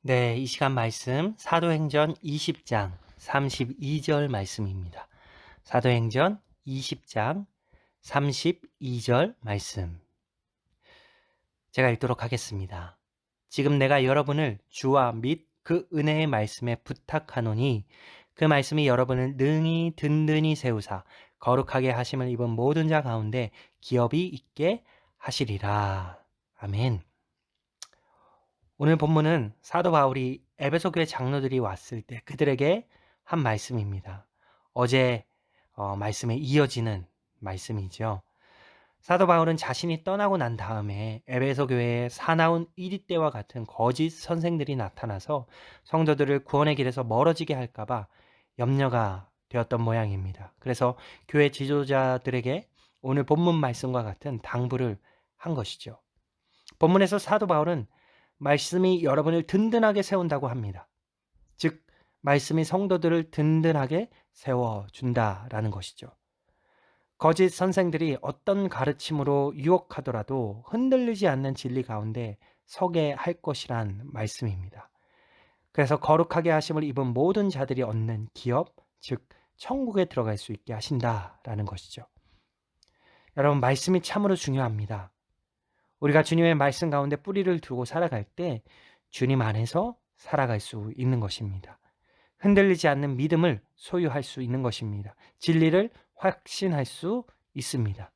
네, 이 시간 말씀 사도행전 20장 32절 말씀입니다. 사도행전 20장 32절 말씀. 제가 읽도록 하겠습니다. 지금 내가 여러분을 주와 및 그 은혜의 말씀에 부탁하노니 그 말씀이 여러분을 능히 든든히 세우사 거룩하게 하심을 입은 모든 자 가운데 기업이 있게 하시리라. 아멘. 오늘 본문은 사도 바울이 에베소 교회 장로들이 왔을 때 그들에게 한 말씀입니다. 어제 말씀에 이어지는 말씀이죠. 사도 바울은 자신이 떠나고 난 다음에 에베소 교회에 사나운 이리 때와 같은 거짓 선생들이 나타나서 성도들을 구원의 길에서 멀어지게 할까봐 염려가 되었던 모양입니다. 그래서 교회 지도자들에게 오늘 본문 말씀과 같은 당부를 한 것이죠. 본문에서 사도 바울은 말씀이 여러분을 든든하게 세운다고 합니다. 즉, 말씀이 성도들을 든든하게 세워준다라는 것이죠. 거짓 선생들이 어떤 가르침으로 유혹하더라도 흔들리지 않는 진리 가운데 서게 할 것이란 말씀입니다. 그래서 거룩하게 하심을 입은 모든 자들이 얻는 기업, 즉 천국에 들어갈 수 있게 하신다라는 것이죠. 여러분, 말씀이 참으로 중요합니다. 우리가 주님의 말씀 가운데 뿌리를 두고 살아갈 때 주님 안에서 살아갈 수 있는 것입니다. 흔들리지 않는 믿음을 소유할 수 있는 것입니다. 진리를 확신할 수 있습니다.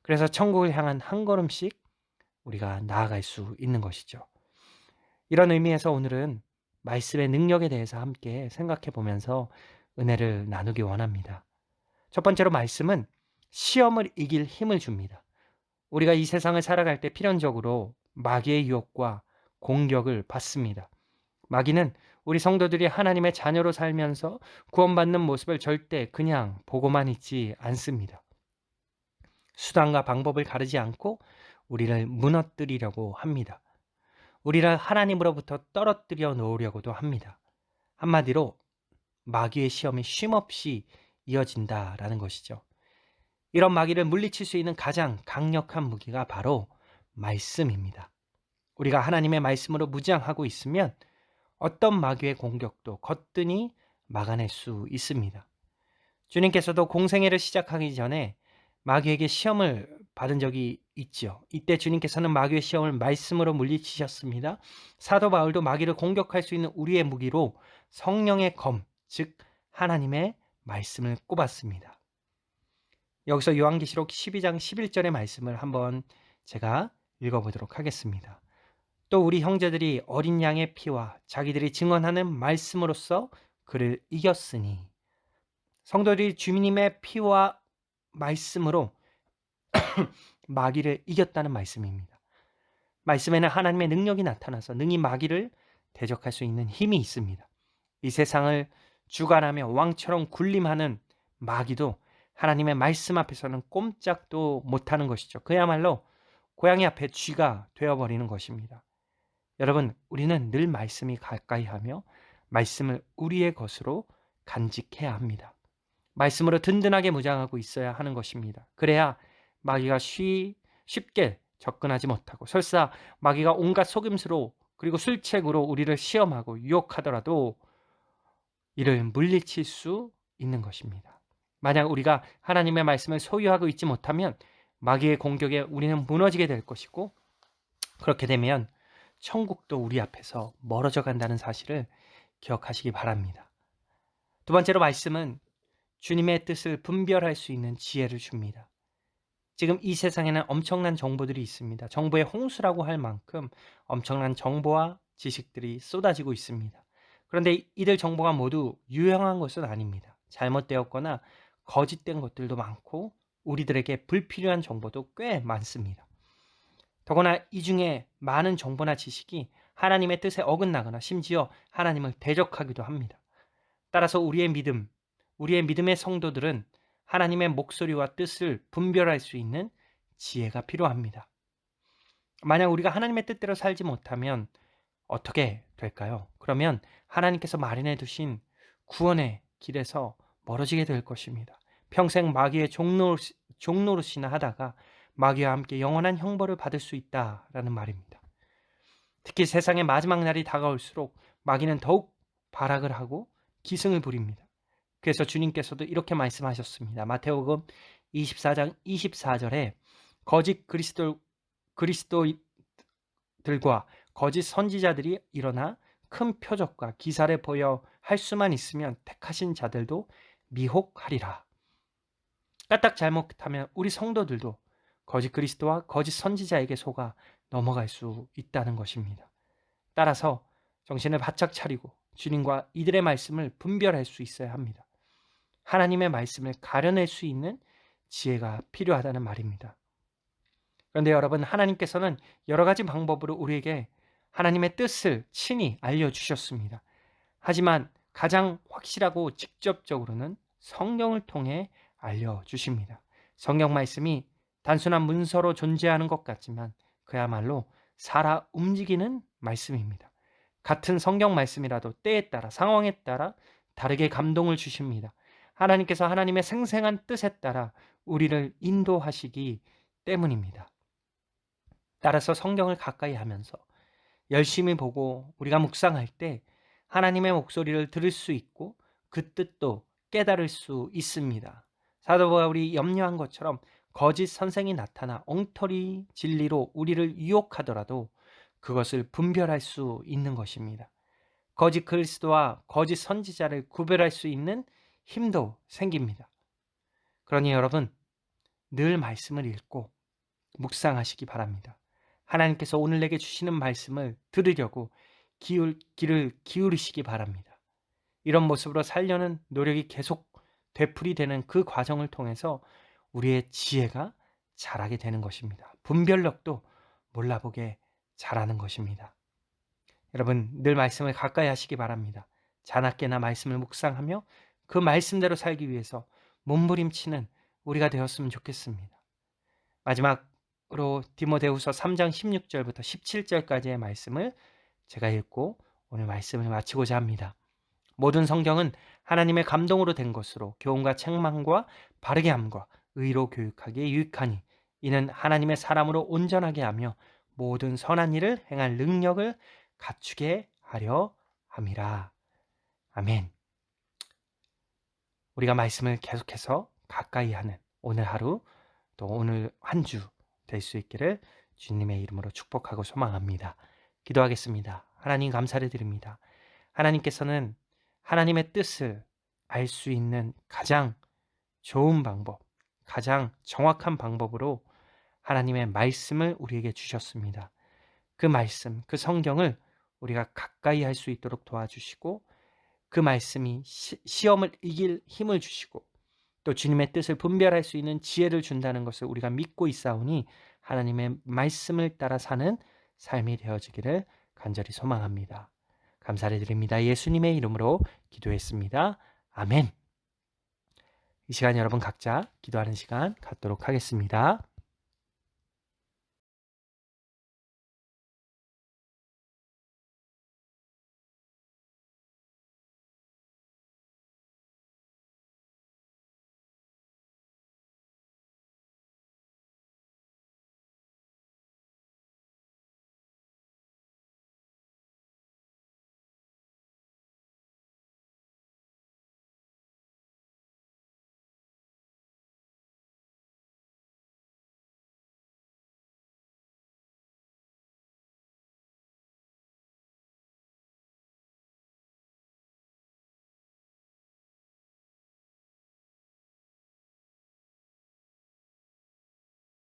그래서 천국을 향한 한 걸음씩 우리가 나아갈 수 있는 것이죠. 이런 의미에서 오늘은 말씀의 능력에 대해서 함께 생각해 보면서 은혜를 나누기 원합니다. 첫 번째로 말씀은 시험을 이길 힘을 줍니다. 우리가 이 세상을 살아갈 때 필연적으로 마귀의 유혹과 공격을 받습니다. 마귀는 우리 성도들이 하나님의 자녀로 살면서 구원받는 모습을 절대 그냥 보고만 있지 않습니다. 수단과 방법을 가르지 않고 우리를 무너뜨리려고 합니다. 우리를 하나님으로부터 떨어뜨려 놓으려고도 합니다. 한마디로 마귀의 시험이 쉼없이 이어진다라는 것이죠. 이런 마귀를 물리칠 수 있는 가장 강력한 무기가 바로 말씀입니다. 우리가 하나님의 말씀으로 무장하고 있으면 어떤 마귀의 공격도 거뜬히 막아낼 수 있습니다. 주님께서도 공생애를 시작하기 전에 마귀에게 시험을 받은 적이 있죠. 이때 주님께서는 마귀의 시험을 말씀으로 물리치셨습니다. 사도 바울도 마귀를 공격할 수 있는 우리의 무기로 성령의 검, 즉 하나님의 말씀을 꼽았습니다. 여기서 요한계시록 12장 11절의 말씀을 한번 제가 읽어보도록 하겠습니다. 또 우리 형제들이 어린 양의 피와 자기들이 증언하는 말씀으로써 그를 이겼으니, 성도들이 주님의 피와 말씀으로 마귀를 이겼다는 말씀입니다. 말씀에는 하나님의 능력이 나타나서 능히 마귀를 대적할 수 있는 힘이 있습니다. 이 세상을 주관하며 왕처럼 군림하는 마귀도 하나님의 말씀 앞에서는 꼼짝도 못하는 것이죠. 그야말로 고양이 앞에 쥐가 되어버리는 것입니다. 여러분, 우리는 늘 말씀이 가까이 하며 말씀을 우리의 것으로 간직해야 합니다. 말씀으로 든든하게 무장하고 있어야 하는 것입니다. 그래야 마귀가 쉽게 접근하지 못하고, 설사 마귀가 온갖 속임수로 그리고 술책으로 우리를 시험하고 유혹하더라도 이를 물리칠 수 있는 것입니다. 만약 우리가 하나님의 말씀을 소유하고 있지 못하면 마귀의 공격에 우리는 무너지게 될 것이고, 그렇게 되면 천국도 우리 앞에서 멀어져 간다는 사실을 기억하시기 바랍니다. 두 번째로 말씀은 주님의 뜻을 분별할 수 있는 지혜를 줍니다. 지금 이 세상에는 엄청난 정보들이 있습니다. 정보의 홍수라고 할 만큼 엄청난 정보와 지식들이 쏟아지고 있습니다. 그런데 이들 정보가 모두 유용한 것은 아닙니다. 잘못되었거나 거짓된 것들도 많고 우리들에게 불필요한 정보도 꽤 많습니다. 더구나 이 중에 많은 정보나 지식이 하나님의 뜻에 어긋나거나 심지어 하나님을 대적하기도 합니다. 따라서 우리의 믿음의 성도들은 하나님의 목소리와 뜻을 분별할 수 있는 지혜가 필요합니다. 만약 우리가 하나님의 뜻대로 살지 못하면 어떻게 될까요? 그러면 하나님께서 마련해 두신 구원의 길에서 멀어지게 될 것입니다. 평생 마귀의 종노릇이나 하다가 마귀와 함께 영원한 형벌을 받을 수 있다라는 말입니다. 특히 세상의 마지막 날이 다가올수록 마귀는 더욱 발악을 하고 기승을 부립니다. 그래서 주님께서도 이렇게 말씀하셨습니다. 마태복음 24장 24절에 거짓 그리스도들과 거짓 선지자들이 일어나 큰 표적과 기사를 보여 할 수만 있으면 택하신 자들도 미혹하리라. 까딱 잘못하면 우리 성도들도 거짓 그리스도와 거짓 선지자에게 속아 넘어갈 수 있다는 것입니다. 따라서 정신을 바짝 차리고 주님과 이들의 말씀을 분별할 수 있어야 합니다. 하나님의 말씀을 가려낼 수 있는 지혜가 필요하다는 말입니다. 그런데 여러분, 하나님께서는 여러 가지 방법으로 우리에게 하나님의 뜻을 친히 알려주셨습니다. 하지만 가장 확실하고 직접적으로는 성경을 통해 알려주십니다. 성경 말씀이 단순한 문서로 존재하는 것 같지만 그야말로 살아 움직이는 말씀입니다. 같은 성경 말씀이라도 때에 따라 상황에 따라 다르게 감동을 주십니다. 하나님께서 하나님의 생생한 뜻에 따라 우리를 인도하시기 때문입니다. 따라서 성경을 가까이 하면서 열심히 보고 우리가 묵상할 때 하나님의 목소리를 들을 수 있고 그 뜻도 깨달을 수 있습니다. 사도 바울이 염려한 것처럼 거짓 선생이 나타나 엉터리 진리로 우리를 유혹하더라도 그것을 분별할 수 있는 것입니다. 거짓 그리스도와 거짓 선지자를 구별할 수 있는 힘도 생깁니다. 그러니 여러분, 늘 말씀을 읽고 묵상하시기 바랍니다. 하나님께서 오늘 내게 주시는 말씀을 들으려고 귀를 기울이시기 바랍니다. 이런 모습으로 살려는 노력이 계속 되풀이되는 그 과정을 통해서 우리의 지혜가 자라게 되는 것입니다. 분별력도 몰라보게 자라는 것입니다. 여러분, 늘 말씀을 가까이 하시기 바랍니다. 자나깨나 말씀을 묵상하며 그 말씀대로 살기 위해서 몸부림치는 우리가 되었으면 좋겠습니다. 마지막으로 디모데후서 3장 16절부터 17절까지의 말씀을 제가 읽고 오늘 말씀을 마치고자 합니다. 모든 성경은 하나님의 감동으로 된 것으로 교훈과 책망과 바르게 함과 의로 교육하기에 유익하니 이는 하나님의 사람으로 온전하게 하며 모든 선한 일을 행할 능력을 갖추게 하려 함이라. 아멘. 우리가 말씀을 계속해서 가까이 하는 오늘 하루 또 오늘 한 주 될 수 있기를 주님의 이름으로 축복하고 소망합니다. 기도하겠습니다. 하나님 감사를 드립니다. 하나님께서는 하나님의 뜻을 알 수 있는 가장 좋은 방법, 가장 정확한 방법으로 하나님의 말씀을 우리에게 주셨습니다. 그 말씀, 그 성경을 우리가 가까이 할 수 있도록 도와주시고 그 말씀이 시험을 이길 힘을 주시고 또 주님의 뜻을 분별할 수 있는 지혜를 준다는 것을 우리가 믿고 있사오니 하나님의 말씀을 따라 사는 삶이 되어지기를 간절히 소망합니다. 감사를 드립니다. 예수님의 이름으로 기도했습니다. 아멘. 이 시간 여러분 각자 기도하는 시간 갖도록 하겠습니다.